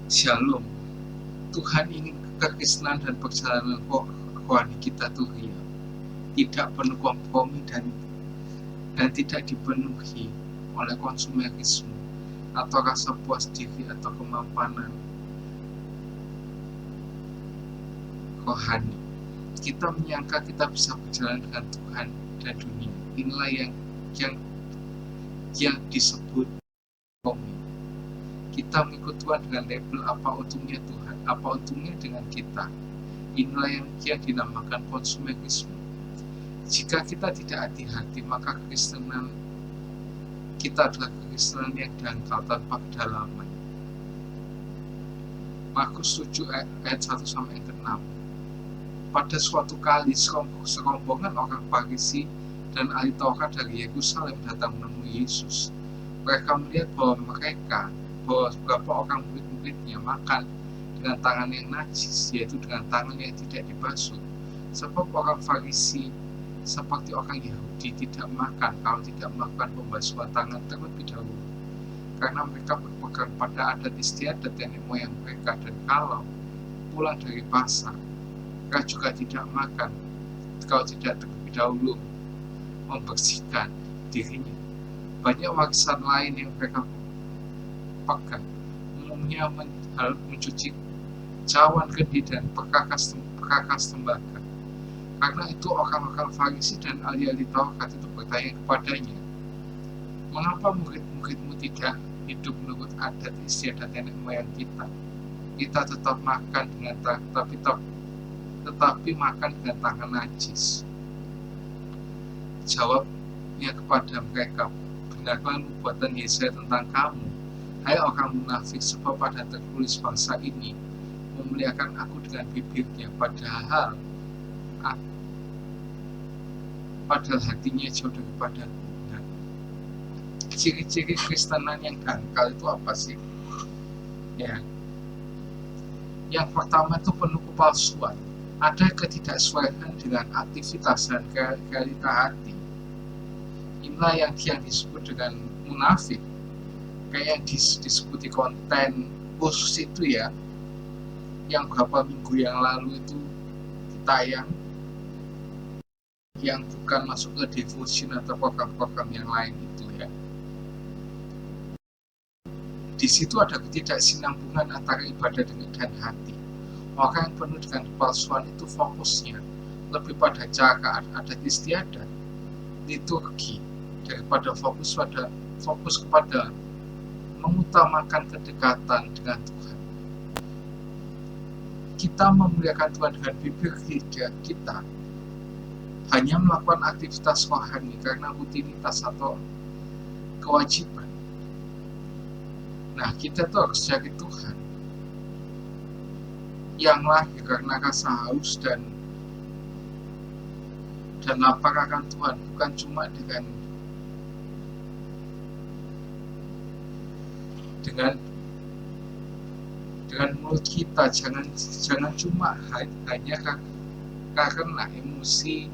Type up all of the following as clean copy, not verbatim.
Shalom. Tuhan ingin kekristenan dan perjalanan rohani kita tuh real, tidak penuh kompromi dan tidak dipenuhi oleh konsumerisme atau rasa puas diri atau kemampanan rohani. Kita menyangka kita bisa berjalan dengan Tuhan dan dunia. Inilah yang disebut kompromi. Kita mengikut Tuhan dengan label apa untungnya Tuhan, apa untungnya dengan kita. Inilah yang dinamakan konsumerisme. Jika kita tidak hati-hati, maka kekristenan kita adalah kekristenan yang dangkal tanpa kedalaman. Markus 7 ayat 1 sampai 6. Pada suatu kali serombongan orang Farisi dan ahli Taurat dari Yerusalem datang menemui Yesus. Mereka melihat bahwa beberapa orang murid-muridnya makan dengan tangan yang najis, yaitu dengan tangan yang tidak dibasuh. Sebab orang Farisi seperti orang Yahudi tidak makan kalau tidak melakukan pembasuhan tangan terlebih dahulu, karena mereka berpegang pada adat istiadat nenek moyang mereka, dan kalau pulang dari pasar, mereka juga tidak makan kalau tidak terlebih dahulu membersihkan dirinya. Banyak warisan lain yang mereka pegang, umumnya mencuci cawan kendi dan perkakas tembaga. Karena itu orang-orang Farisi dan ahli-ahli Taurat itu bertanya kepadanya, mengapa murid-muridmu tidak hidup menurut adat istiadat nenek moyang kita? Kita tetap makan dengan tetapi makan dengan tangan najis. Jawabnya kepada mereka, benarlah nubuatan Yesaya tentang kamu, hai orang munafik, sebab pada tertulis bangsa ini memuliakan aku dengan bibirnya, padahal hatinya jauh daripada Tuhan. Ciri-ciri kristenan yang dangkal itu apa sih? Ya, yang pertama itu penuh kepalsuan. Ada ketidaksesuaian dengan aktivitas dan realita hati. Inilah yang disebut dengan munafik. Kayak yang disebut di konten khusus itu ya, yang beberapa minggu yang lalu itu ditayang, yang bukan masuk ke devotion atau program-program yang lain itu ya. Di situ ada ketidaksinambungan antara ibadah dan hati. Orang yang penuh dengan kepalsuan itu fokusnya lebih pada cara adat istiadat, liturgi, daripada fokus kepada mengutamakan kedekatan dengan Tuhan. Kita memuliakan Tuhan dengan bibir kita, hanya melakukan aktivitas rohani karena rutinitas atau kewajiban. Nah, kita tuh harus cari Tuhan yang lahir karena rasa haus dan lapar akan Tuhan, bukan cuma dengan mulut kita. Jangan cuma hanya karena emosi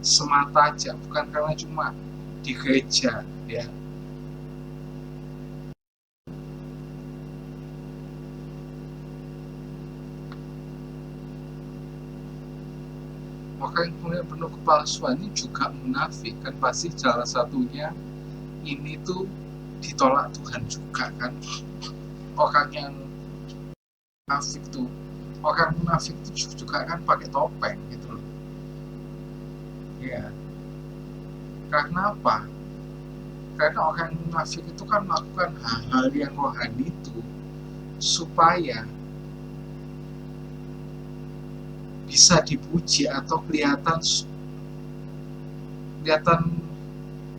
semata aja, bukan karena cuma di gereja ya. Orang yang penuh kepalsuan ini juga munafik kan, pasti salah satunya ini tuh ditolak Tuhan juga kan. Orang munafik tuh juga kan pakai topeng gitu loh ya. Karena apa? Karena orang munafik itu kan melakukan hal-hal yang rohani itu supaya bisa dipuji atau kelihatan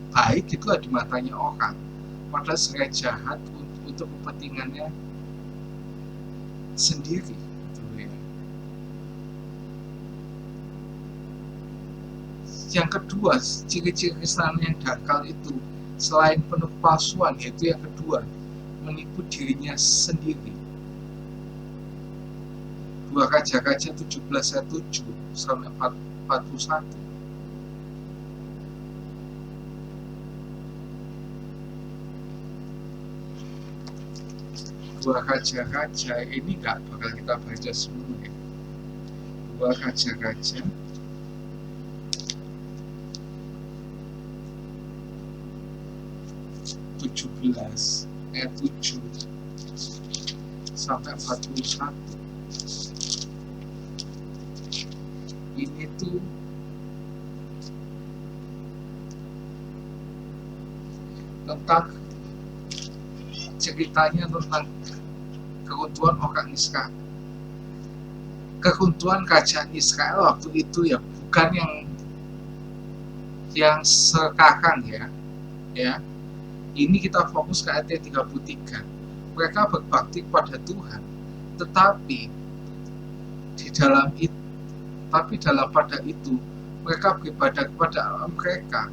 baik gitu lah di matanya orang, padahal sebenarnya jahat untuk kepentingannya sendiri gitu ya. Yang kedua, ciri-ciri kristenan yang dangkal itu selain penuh kepalsuan, yaitu yang kedua, menipu dirinya sendiri. 2 Raja-Raja 17 ayat 7 sampai 41. 2 Raja-Raja ini nggak bakal kita baca semua ya. 2 Raja-Raja ayat 7 sampai 41. Ini tuh tentang ceritanya tentang keruntuhan orang Israel. Keruntuhan kerajaan Israel waktu itu ya, bukan yang sekarang ya. Ini kita fokus ke ayat 33. Mereka berbakti kepada Tuhan, tetapi pada itu mereka beribadah kepada Allah mereka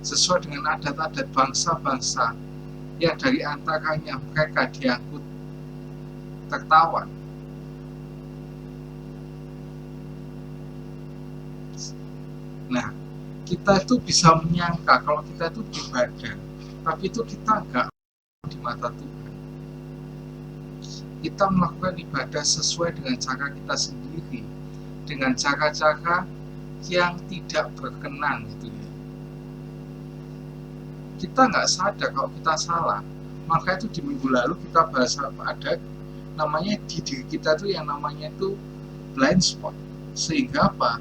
sesuai dengan adat-adat bangsa-bangsa yang dari antaranya mereka diangkut tertawan. Nah, kita itu bisa menyangka kalau kita itu beribadah, tapi itu kita enggak di mata Tuhan. Kita melakukan ibadah sesuai dengan cara kita sendiri, dengan cara-cara yang tidak berkenan gitu ya. Kita nggak sadar kalau kita salah. Maka itu di minggu lalu kita bahas ada namanya di diri kita tuh yang namanya itu blind spot. Sehingga apa?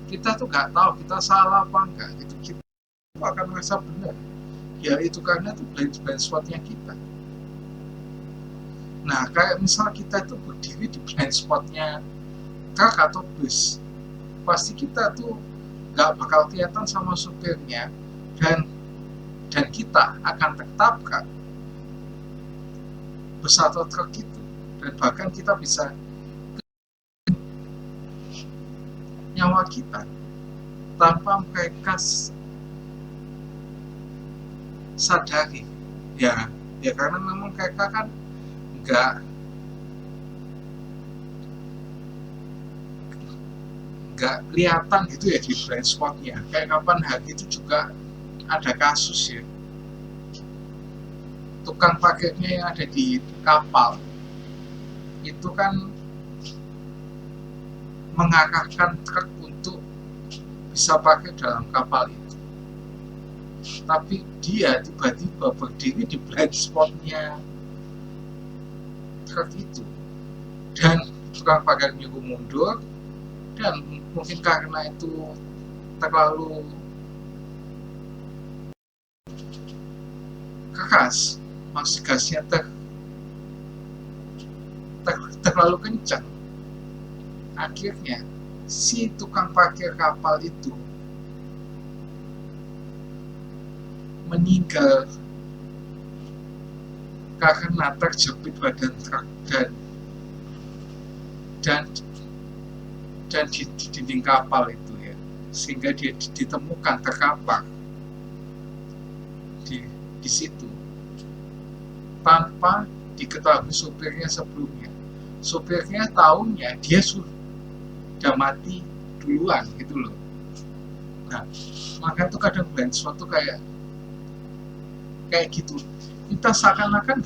Kita tuh nggak tahu kita salah apa enggak gitu. Kita akan merasa benar. Ya itu karena itu blind spotnya kita. Nah kayak misal kita itu berdiri di blind spotnya truk atau bus, pasti kita tuh nggak bakal kelihatan sama supirnya dan kita akan tertabrak bus atau truk itu, dan bahkan kita bisa nyawa kita tanpa mereka sadari ya karena memang mereka kan nggak kelihatan gitu ya di blind spotnya. Kayak kapan hari itu juga ada kasus ya, tukang parkirnya yang ada di kapal itu kan mengarahkan truk untuk bisa parkir dalam kapal itu, tapi dia tiba-tiba berdiri di blind spotnya truk itu, dan tukang parkir nyuruh mundur, dan mungkin karena itu terlalu keras, maksud gasnya terlalu kencang, akhirnya si tukang parkir kapal itu meninggal karena terjepit badan truk dan di dinding kapal itu ya, sehingga dia ditemukan terkapar di situ tanpa diketahui supirnya sebelumnya. Supirnya tahunya dia sudah mati duluan gitu loh. Nah, maka itu kadang blind spot tuh kayak gitu. Kita seakan-akan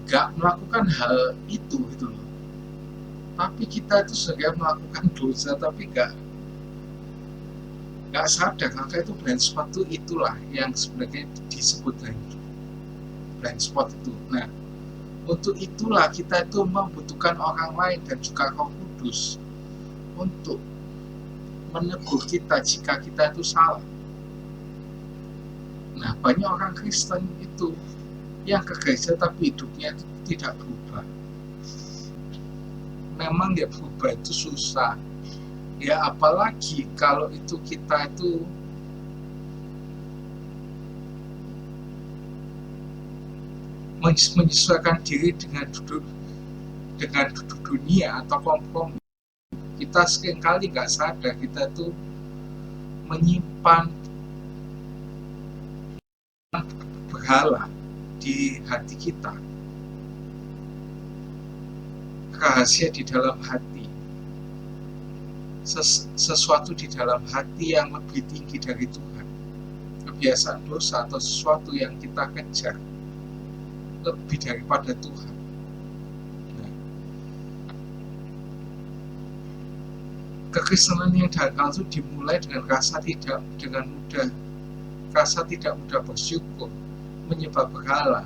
nggak melakukan hal itu gitu loh. Tapi kita itu sebenarnya melakukan dosa tapi nggak sadar. Maka itu blind spot itu itulah yang sebenarnya disebut blind spot itu. Nah, untuk itulah kita itu membutuhkan orang lain dan juga Roh Kudus untuk menegur kita jika kita itu salah. Nah, banyak orang Kristen itu yang ke gereja tapi hidupnya itu tidak berubah. Memang ya berubah itu susah ya, apalagi kalau itu kita itu menyesuaikan diri dengan duduk dunia atau kompromi. Kita seringkali nggak sadar kita itu menyimpan berhala di hati kita, rahasia di dalam hati, sesuatu di dalam hati yang lebih tinggi dari Tuhan, lebih kebiasaan dosa atau sesuatu yang kita kejar lebih daripada Tuhan. Nah, kekristenan yang dangkal itu dimulai dengan rasa tidak mudah bersyukur, menyembah berhala,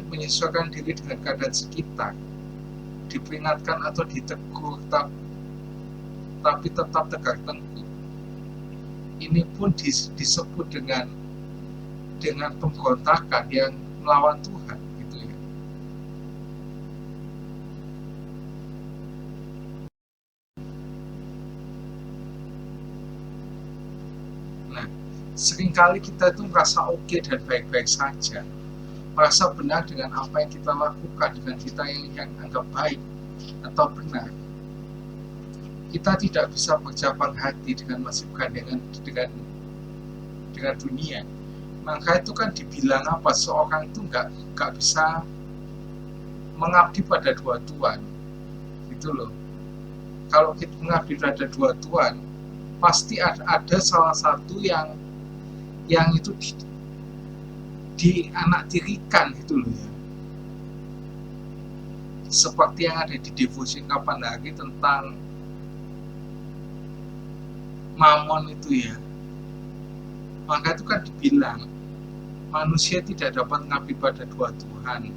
menyesuaikan diri dengan keadaan sekitar, diperingatkan atau ditegur tapi tetap tegak tengkuk. Ini pun disebut dengan pemberontakan yang melawan Tuhan, gitu ya. Nah, seringkali kita itu merasa oke dan baik-baik saja, merasa benar dengan apa yang kita lakukan, dengan kita yang anggap baik atau benar. Kita tidak bisa bercabang hati dengan masih bergandengan dengan dunia. Maka itu kan dibilang apa, seorang itu nggak bisa mengabdi pada dua tuan, gitu loh. Kalau kita mengabdi pada dua tuan, pasti ada salah satu yang itu dianaktirikan, gitu loh ya. Seperti yang ada di devosi kapan hari tentang Mamon itu ya. Maka itu kan dibilang manusia tidak dapat mengabdi pada dua Tuhan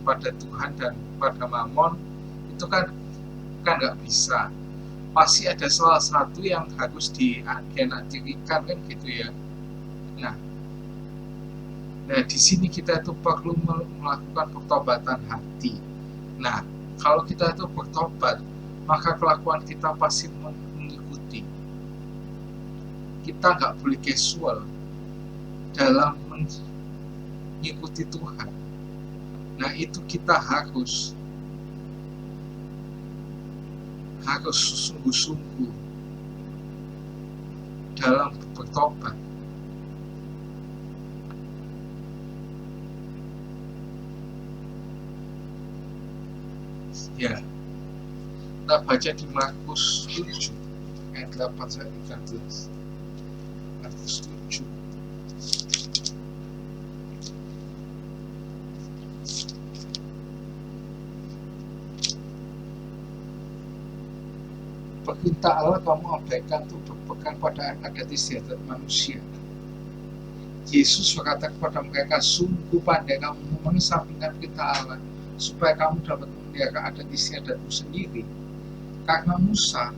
pada Tuhan dan pada Mamon. Itu kan nggak bisa. Pasti ada salah satu yang harus dianaktirikan, kan gitu ya. Nah, di sini kita itu perlu melakukan pertobatan hati. Nah, kalau kita itu bertobat, maka kelakuan kita pasti mengikuti. Kita nggak boleh casual dalam mengikuti Tuhan. Nah, itu kita harus sungguh-sungguh dalam bertobat. Ya, kita baca di Markus 7 ayat 8-13. Markus 7. Perintah Allah kamu abaikan untuk berpegang pada adat istiadat manusia. Yesus berkata kepada mereka, sungguh pandai kamu mengesampingkan perintah Allah, supaya kamu dapat memelihara adat istiadatmu sendiri. Karena Musa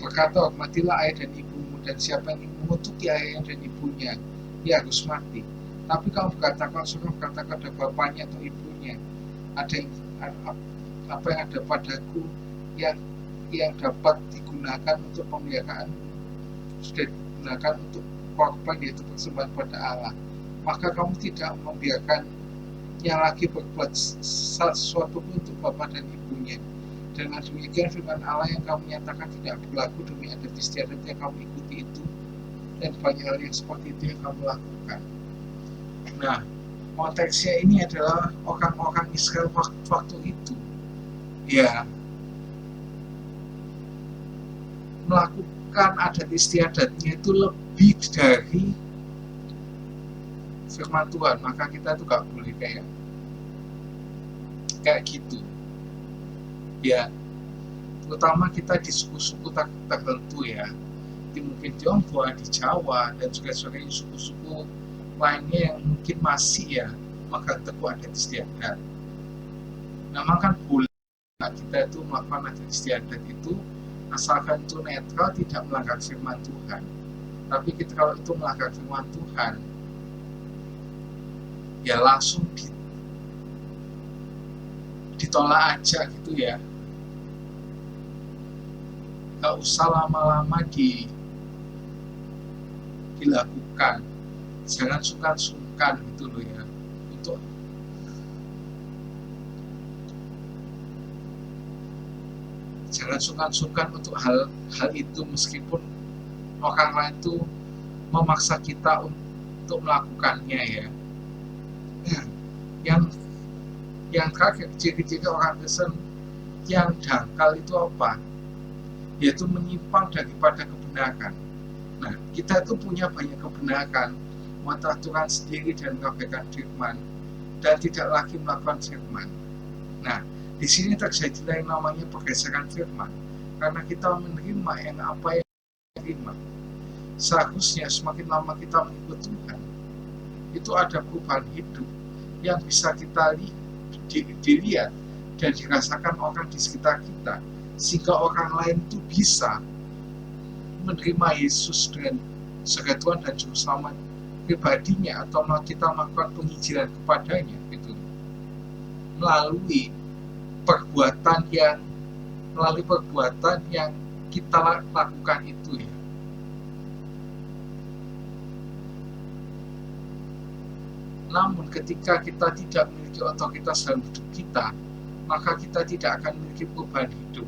berkata, hormatilah ayah dan ibumu, dan siapa yang mengutuki ayah dan ibunya, dia harus mati. Tapi kamu berkata, kalau seorang berkata kepada bapaknya atau ibunya, apa yang ada padaku yang dapat digunakan untuk pemeliharaan, sudah digunakan untuk korban, yaitu persembahan pada Allah, maka kamu tidak membiarkannya lagi berbuat sesuatu pun untuk bapak dan ibunya. Dengan demikian firman Allah yang kamu nyatakan tidak berlaku demi adat istiadat yang kamu ikuti itu, dan banyak hal yang seperti itu yang kamu lakukan. Nah, konteksnya ini adalah orang-orang Israel waktu itu, ya, melakukan adat istiadatnya itu lebih dari firman Tuhan. Maka kita itu gak boleh kayak gitu ya. Terutama kita di suku-suku tertentu ya, mungkin Tionghoa, di Jawa, dan juga suku-suku lainnya yang mungkin masih ya megang teguh adat istiadat. Nah, maka boleh kita itu melakukan adat istiadat itu asalkan itu netral, tidak melanggar firman Tuhan. Tapi kalau itu melanggar firman Tuhan, ya langsung ditolak aja gitu ya. Gak usah lama-lama dilakukan. Jangan sungkan-sungkan gitu loh ya, untuk jangan sungkan-sungkan untuk hal itu, meskipun orang lain itu memaksa kita untuk melakukannya ya. Yang terakhir, ciri-ciri orang Kristen yang dangkal itu apa? yaitu menyimpang daripada kebenaran. Nah, kita itu punya banyak kebenaran, mengetahui Tuhan sendiri dan mengabaikan firman, dan tidak lagi melakukan firman. Nah, di sini terjadilah yang namanya pergeseran firman, karena kita menerima yang apa yang kita terima. Seharusnya semakin lama kita mengikut Tuhan, itu ada perubahan hidup yang bisa kita dilihat dan dirasakan orang di sekitar kita, sehingga orang lain itu bisa menerima Yesus dengan sebagai Tuhan dan Juru Selamat pribadinya, atau kita melakukan penginjilan kepadanya gitu, melalui perbuatan yang kita lakukan itu ya. Namun ketika kita tidak memiliki otoritas dalam hidup kita, maka kita tidak akan memiliki perubahan hidup.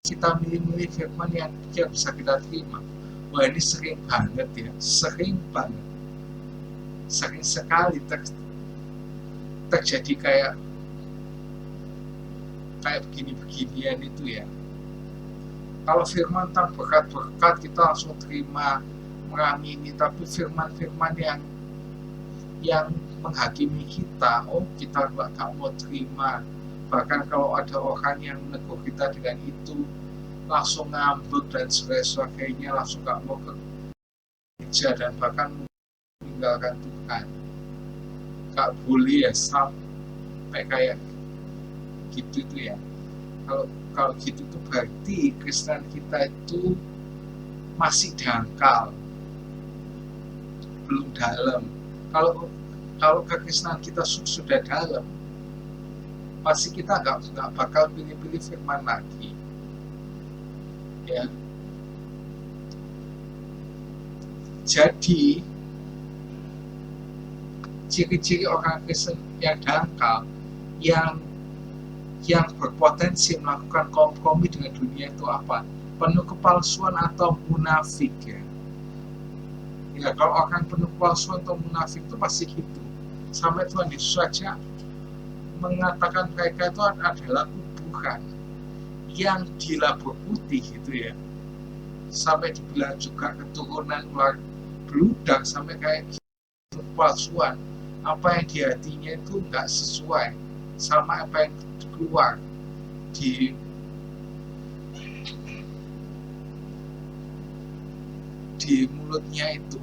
Kita milih-milih firman yang bisa kita terima. Wah, ini sering banget ya, sering sekali terjadi kayak begini-beginian itu ya. Kalau firman tentang berkat-berkat kita langsung terima, mengamini, tapi firman-firman yang menghakimi kita, kita nggak mau terima. Bahkan kalau ada orang yang menegur kita dengan itu, langsung ngambek dan sebagainya, langsung nggak mau ke gereja dan bahkan meninggalkan Tuhan. Nggak boleh ya sampai kayak gitu itu ya. Kalau gitu tuh berarti Kristen kita itu masih dangkal, belum dalam. Kalau kekristenan kita sudah dalam, pasti kita nggak bakal pilih-pilih firman lagi ya. Jadi ciri-ciri orang Kristen yang dangkal, yang berpotensi melakukan kompromi dengan dunia itu apa? Penuh kepalsuan atau munafik ya. Ya, kalau orang penuh kepalsuan atau munafik itu pasti gitu. Sampai Tuhan Yesus saja mengatakan mereka itu adalah kuburan yang dilabur putih gitu ya. Sampai dibilang juga keturunan ular beludak, sampai kayak gitu, kepalsuan. Apa yang di hatinya itu nggak sesuai sama apa yang keluar di mulutnya itu.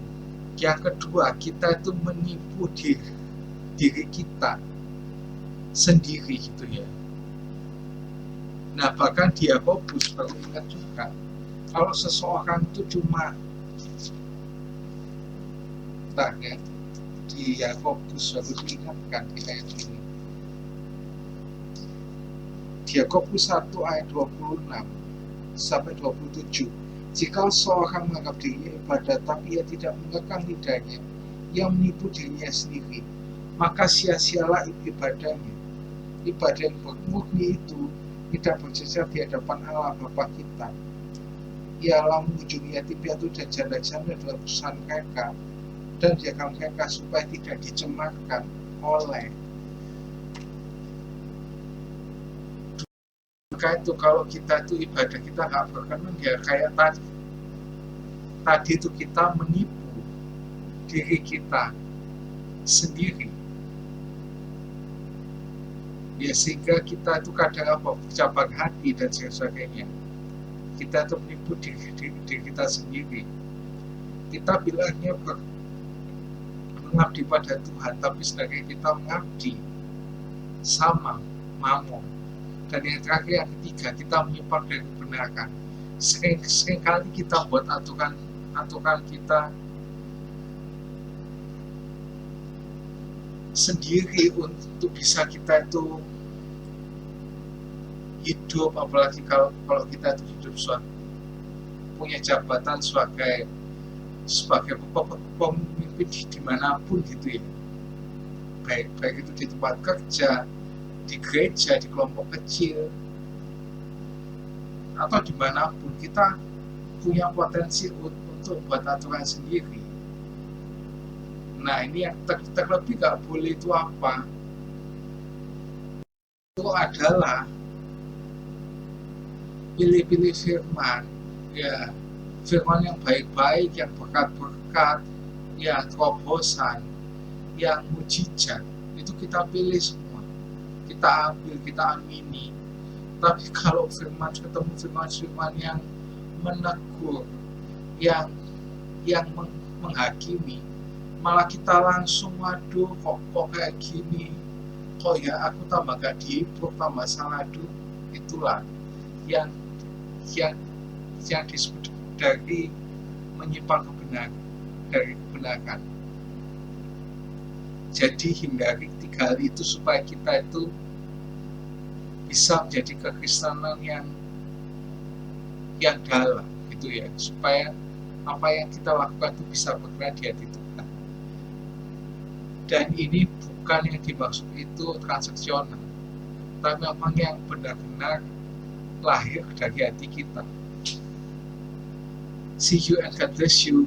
Yang kedua, kita itu menipu diri kita sendiri gitu ya. Nah, bahkan Yakobus perlu ingat juga, kalau seseorang itu cuma ya, di Yakobus harus diingatkan di ayat ini. Yakobus 1 ayat 26 sampai 27. Jika seorang menganggap dirinya ibadah tapi ia tidak mengekang lidahnya, ia menipu dirinya sendiri, maka sia-sialah ibadahnya. Ibadah yang murni itu tidak berjejak di hadapan Allah Bapa kita. Ialah mengunjungi yatim piatu dan janda-janda dalam perusahaan mereka, dan jaga mereka supaya tidak dicemarkan oleh maka itu. Kalau kita itu ibadah kita nggak berkenan ya, kayak tadi itu kita menipu diri kita sendiri ya, sehingga kita itu kadang bercabang hati dan sebagainya. Kita itu menipu diri kita sendiri. Kita bilangnya mengabdi pada Tuhan, tapi sebenarnya kita mengabdi sama mamon. Dan yang terakhir, yang ketiga, kita menyimpang dari kebenaran. Sering kali kita buat aturan kita sendiri untuk bisa kita itu hidup, apalagi kalau kita itu hidup punya jabatan sebagai pemimpin dimanapun gitu ya, baik itu di tempat kerja, di gereja, di kelompok kecil, atau dimanapun. Kita punya potensi untuk buat aturan sendiri. Nah, ini yang terlebih gak boleh itu apa? Itu adalah pilih-pilih firman, ya firman yang baik-baik, yang berkat-berkat, yang terobosan, yang mujizat, itu kita pilih semua, kita ambil, kita amini. Tapi kalau ketemu firman-firman yang menegur, yang menghakimi, malah kita langsung, waduh kok kayak gini, kok ya aku tambah gak dihibur, tambah salah. Itulah yang disebut dari menyimpang dari kebenaran. Jadi hindari 3 hal itu supaya kita itu bisa menjadi kekristenan yang dalam gitu ya, supaya apa yang kita lakukan itu bisa berkenan di hati Tuhan. Dan ini bukan yang dimaksud itu transaksional, tapi memang yang benar-benar lahir dari hati kita. See you and God bless you.